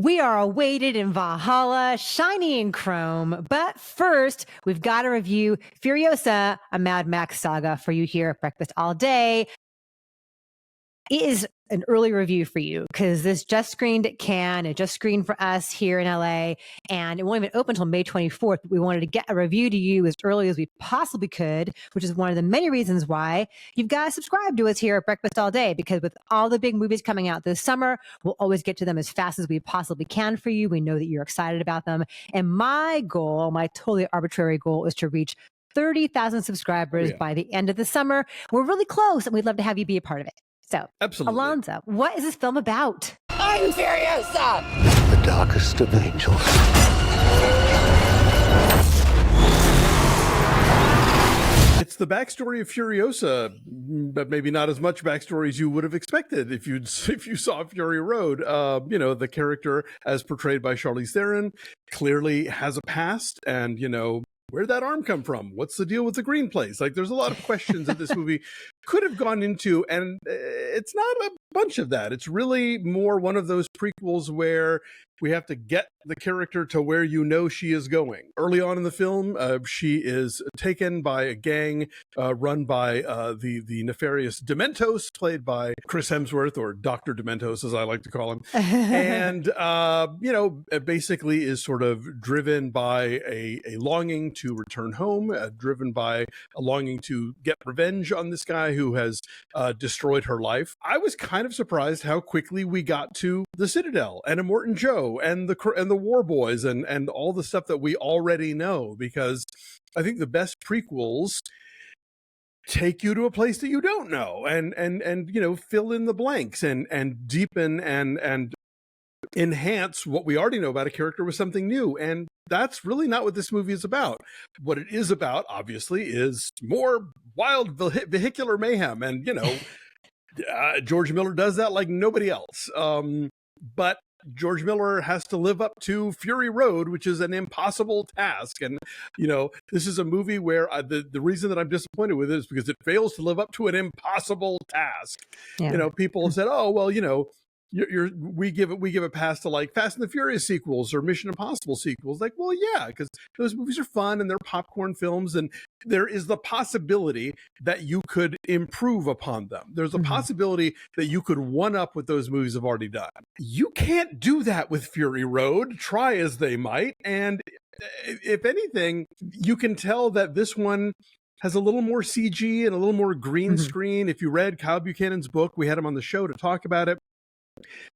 We are awaited in Valhalla, shiny in chrome. But first, we've got to review Furiosa, a Mad Max Saga for you here at Breakfast All Day. It is an early review for you because this just screened at Cannes. It just screened for us here in LA, and it won't even open until May 24th. We wanted to get a review to you as early as we possibly could, which is one of the many reasons why you've got to subscribe to us here at Breakfast All Day, because with all the big movies coming out this summer, we'll always get to them as fast as we possibly can for you. We know that you're excited about them. And my goal, my totally arbitrary goal, is to reach 30,000 subscribers by the end of the summer. We're really close, and we'd love to have you be a part of it. So, absolutely. Alonso, what is this film about? I'm Furiosa! The darkest of angels. It's the backstory of Furiosa, but maybe not as much backstory as you would have expected if you saw Fury Road. You know, the character, as portrayed by Charlize Theron, clearly has a past, and, you know, where'd that arm come from? What's the deal with the green place? Like, there's a lot of questions that this movie could have gone into, and it's not a bunch of that. It's really more one of those prequels where we have to get the character to where you know she is going. Early on in the film, she is taken by a gang run by the nefarious Dementos, played by Chris Hemsworth, or Dr. Dementos, as I like to call him. And, you know, basically is sort of driven by a longing to return home, driven by a longing to get revenge on this guy who has destroyed her life. I was kind of surprised how quickly we got to the Citadel and Immortan Joe and the War Boys and all the stuff that we already know, because I think the best prequels take you to a place that you don't know and you know, fill in the blanks and deepen and enhance what we already know about a character with something new. And that's really not what this movie is about. What it is about, obviously, is more wild vehicular mayhem. And, you know, George Miller does that like nobody else. But George Miller has to live up to Fury Road, which is an impossible task. And, you know, this is a movie where the reason that I'm disappointed with it is because it fails to live up to an impossible task. Yeah. You know, people have said, oh, well, you know, we give a pass to like Fast and the Furious sequels or Mission Impossible sequels. Like, well, yeah, because those movies are fun and they're popcorn films, and there is the possibility that you could improve upon them. There's a possibility that you could one up what those movies have already done. You can't do that with Fury Road, try as they might. And if anything, you can tell that this one has a little more CG and a little more green screen. If you read Kyle Buchanan's book, we had him on the show to talk about it.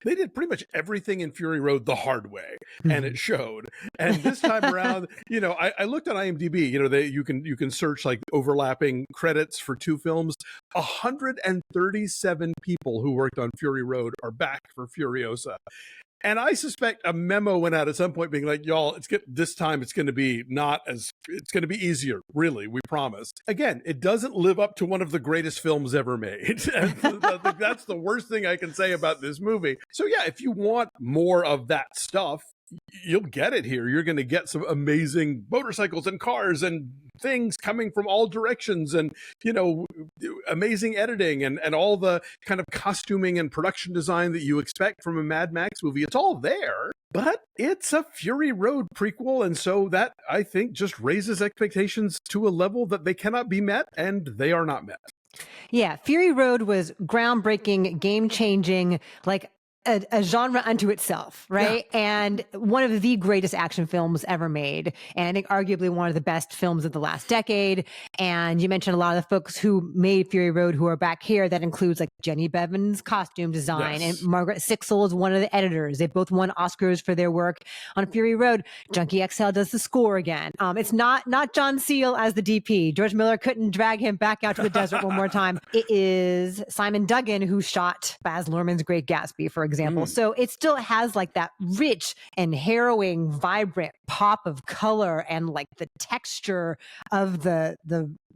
They did pretty much everything in Fury Road the hard way, and it showed. And this time around, you know, I looked on IMDb. You know, you can search like overlapping credits for two films. 137 people who worked on Fury Road are back for Furiosa. And I suspect a memo went out at some point being like, y'all, this time it's going to be it's going to be easier. Really, we promise. Again, it doesn't live up to one of the greatest films ever made. And I think that's the worst thing I can say about this movie. So yeah, if you want more of that stuff, you'll get it here. You're going to get some amazing motorcycles and cars and things coming from all directions, and, you know, amazing editing and all the kind of costuming and production design that you expect from a Mad Max movie. It's all there, but it's a Fury Road prequel. And so that, I think, just raises expectations to a level that they cannot be met, and they are not met. Yeah. Fury Road was groundbreaking, game-changing, like a genre unto itself, right? Yeah. And one of the greatest action films ever made. And I think arguably one of the best films of the last decade. And you mentioned a lot of the folks who made Fury Road who are back here. That includes like Jenny Bevan's costume design, and Margaret Sixel is one of the editors. They both won Oscars for their work on Fury Road. Junkie XL does the score again. It's not John Seal as the DP. George Miller couldn't drag him back out to the desert one more time. It is Simon Duggan who shot Baz Luhrmann's Great Gatsby, for example. So it still has like that rich and harrowing, vibrant pop of color, and like the texture of the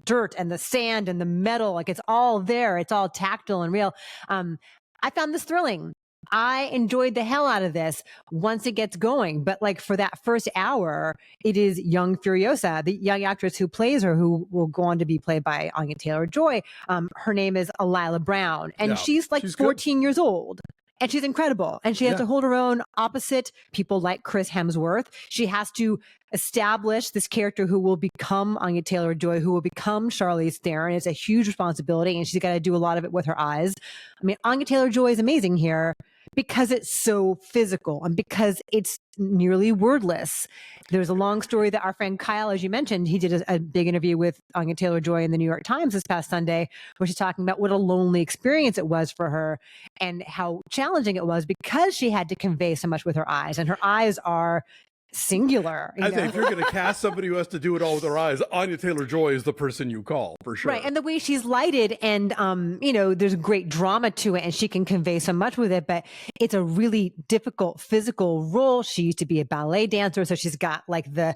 dirt and the sand and the metal. Like, it's all there. It's all tactile and real. I found this thrilling. I enjoyed the hell out of this once it gets going. But like for that first hour, it is young Furiosa, the young actress who plays her, who will go on to be played by Anya Taylor-Joy. Her name is Alyla Browne, and she's 14 years old. And she's incredible. And she has to hold her own opposite people like Chris Hemsworth. She has to establish this character who will become Anya Taylor-Joy, who will become Charlize Theron. It's a huge responsibility, and she's got to do a lot of it with her eyes. I mean, Anya Taylor-Joy is amazing here because it's so physical and because it's nearly wordless. There's a long story that our friend Kyle, as you mentioned, he did a big interview with Anya Taylor-Joy in the New York Times this past Sunday, where she's talking about what a lonely experience it was for her and how challenging it was because she had to convey so much with her eyes, and her eyes are singular. I think if you're going to cast somebody who has to do it all with their eyes, Anya Taylor-Joy is the person you call for sure. Right. And the way she's lighted and, there's great drama to it and she can convey so much with it, but it's a really difficult physical role. She used to be a ballet dancer. So she's got like the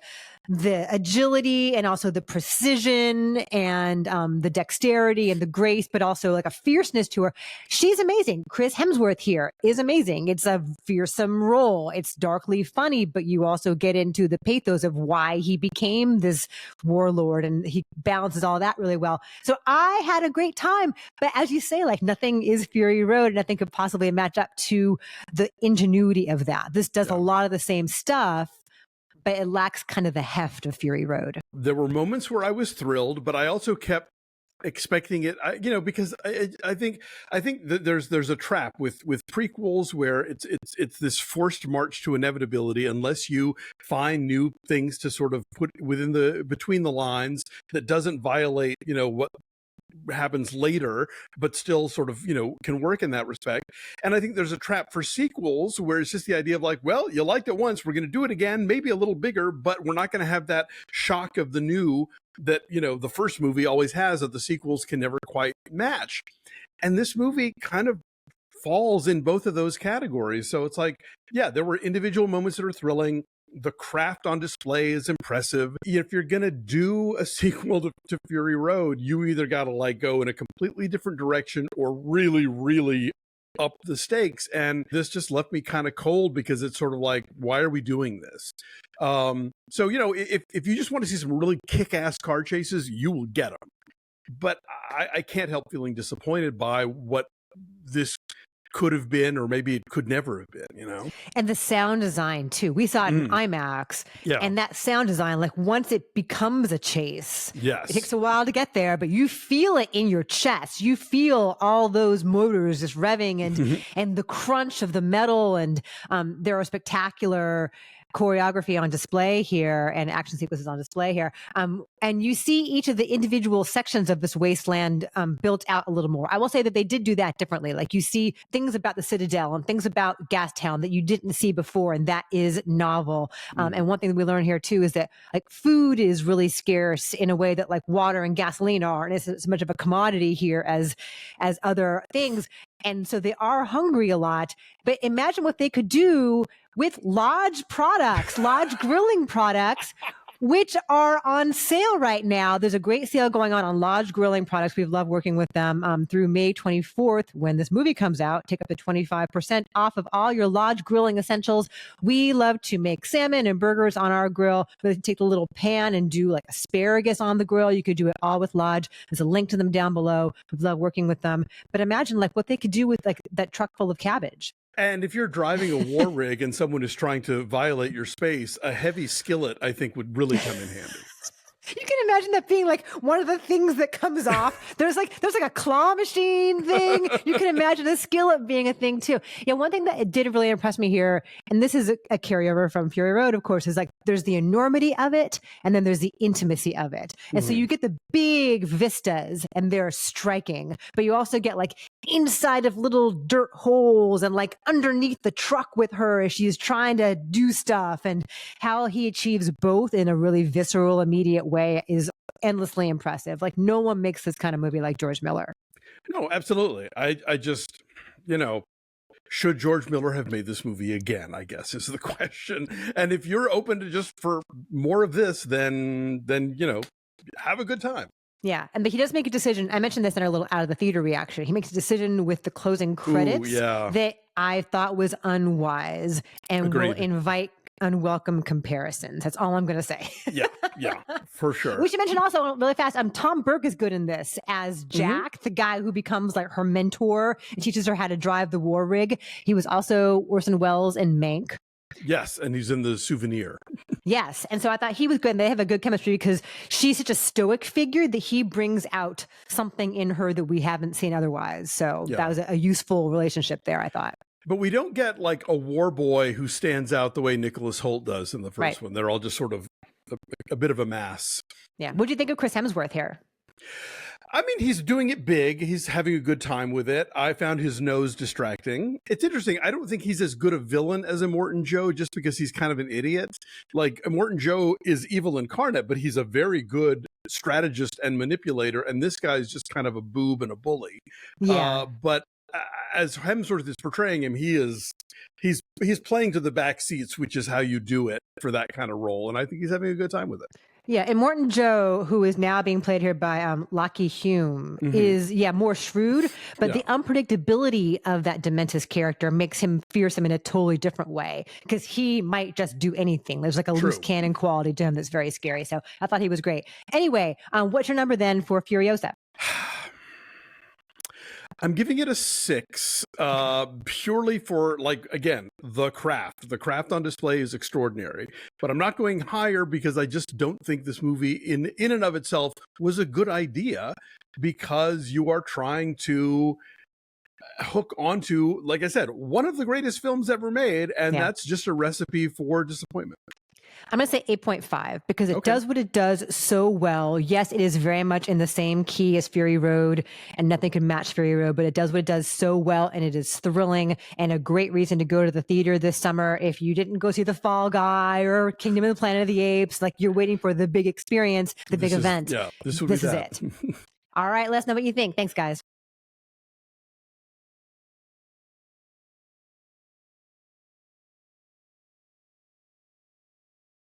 agility and also the precision and the dexterity and the grace, but also like a fierceness to her. She's amazing. Chris Hemsworth here is amazing. It's a fearsome role. It's darkly funny, but you also get into the pathos of why he became this warlord, and he balances all that really well. So I had a great time, but as you say, like nothing is Fury Road, and nothing could possibly match up to the ingenuity of that. This does a lot of the same stuff, but it lacks kind of the heft of Fury Road. There were moments where I was thrilled, but I also kept expecting it, because I think that there's a trap with prequels where it's this forced march to inevitability unless you find new things to sort of put between the lines that doesn't violate, what happens later, but still sort of, can work in that respect. And I think there's a trap for sequels where it's just the idea of like, well, you liked it once, we're going to do it again, maybe a little bigger, but we're not going to have that shock of the new that, the first movie always has that the sequels can never quite match. And this movie kind of falls in both of those categories. So it's like, yeah, there were individual moments that are thrilling. The craft on display is impressive. If you're going to do a sequel to Fury Road, you either got to like go in a completely different direction or really, really up the stakes. And this just left me kind of cold because it's sort of like, why are we doing this? So, if you just want to see some really kick-ass car chases, you will get them. But I can't help feeling disappointed by what this could have been, or maybe it could never have been, And the sound design too. We saw it in IMAX, and that sound design, like once it becomes a chase, yes, it takes a while to get there, but you feel it in your chest. You feel all those motors just revving and the crunch of the metal, and there are spectacular choreography on display here and action sequences on display here. And you see each of the individual sections of this wasteland built out a little more. I will say that they did do that differently. Like you see things about the Citadel and things about Gastown that you didn't see before, and that is novel. And one thing that we learn here too is that like food is really scarce in a way that like water and gasoline aren't as much of a commodity here as other things. And so they are hungry a lot. But imagine what they could do with Lodge products, Lodge grilling products, which are on sale right now. There's a great sale going on Lodge grilling products. We've loved working with them through May 24th when this movie comes out. Take up to 25% off of all your Lodge grilling essentials. We love to make salmon and burgers on our grill. We take the little pan and do like asparagus on the grill. You could do it all with Lodge. There's a link to them down below. We love working with them. But imagine like what they could do with like that truck full of cabbage. And if you're driving a war rig and someone is trying to violate your space, a heavy skillet, I think, would really come in handy. You can imagine that being like one of the things that comes off. There's like a claw machine thing. You can imagine a skillet being a thing too. Yeah, one thing that did really impress me here, and this is a carryover from Fury Road, of course, is like there's the enormity of it, and then there's the intimacy of it. And so you get the big vistas, and they're striking, but you also get like inside of little dirt holes and like underneath the truck with her as she's trying to do stuff, and how he achieves both in a really visceral, immediate way is endlessly impressive. Like no one makes this kind of movie like George Miller. No, absolutely. I just, should George Miller have made this movie again, I guess is the question. And if you're open to just for more of this, then have a good time. Yeah. But he does make a decision. I mentioned this in our little out of the theater reaction. He makes a decision with the closing credits that I thought was unwise and Agreed. will invite unwelcome comparisons. That's all I'm going to say. Yeah, for sure. We should mention also really fast, Tom Burke is good in this as Jack, the guy who becomes like her mentor and teaches her how to drive the war rig. He was also Orson Welles in Mank. Yes, and he's in The Souvenir. Yes. And so I thought he was good. And they have a good chemistry because she's such a stoic figure that he brings out something in her that we haven't seen otherwise. So that was a useful relationship there, I thought. But we don't get like a war boy who stands out the way Nicholas Hoult does in the first one. They're all just sort of a bit of a mass. Yeah. What do you think of Chris Hemsworth here? I mean, he's doing it big. He's having a good time with it. I found his nose distracting. It's interesting. I don't think he's as good a villain as Immortan Joe just because he's kind of an idiot. Like, Immortan Joe is evil incarnate, but he's a very good strategist and manipulator. And this guy's just kind of a boob and a bully. Yeah. But as Hemsworth is portraying him, he's playing to the back seats, which is how you do it for that kind of role. And I think he's having a good time with it. Yeah, Immortan Joe, who is now being played here by Lachy Hulme, is more shrewd, but the unpredictability of that Dementis character makes him fearsome in a totally different way because he might just do anything. There's like a loose cannon quality to him that's very scary. So I thought he was great. Anyway, what's your number then for Furiosa? I'm giving it a 6, purely for, like, again, the craft. The craft on display is extraordinary, but I'm not going higher because I just don't think this movie in and of itself was a good idea because you are trying to hook onto, like I said, one of the greatest films ever made, and that's just a recipe for disappointment. I'm going to say 8.5 because it does what it does so well. Yes, it is very much in the same key as Fury Road and nothing can match Fury Road, but it does what it does so well and it is thrilling and a great reason to go to the theater this summer. If you didn't go see The Fall Guy or Kingdom of the Planet of the Apes, like you're waiting for the big experience, the big event. This is it. All right, let us know what you think. Thanks, guys.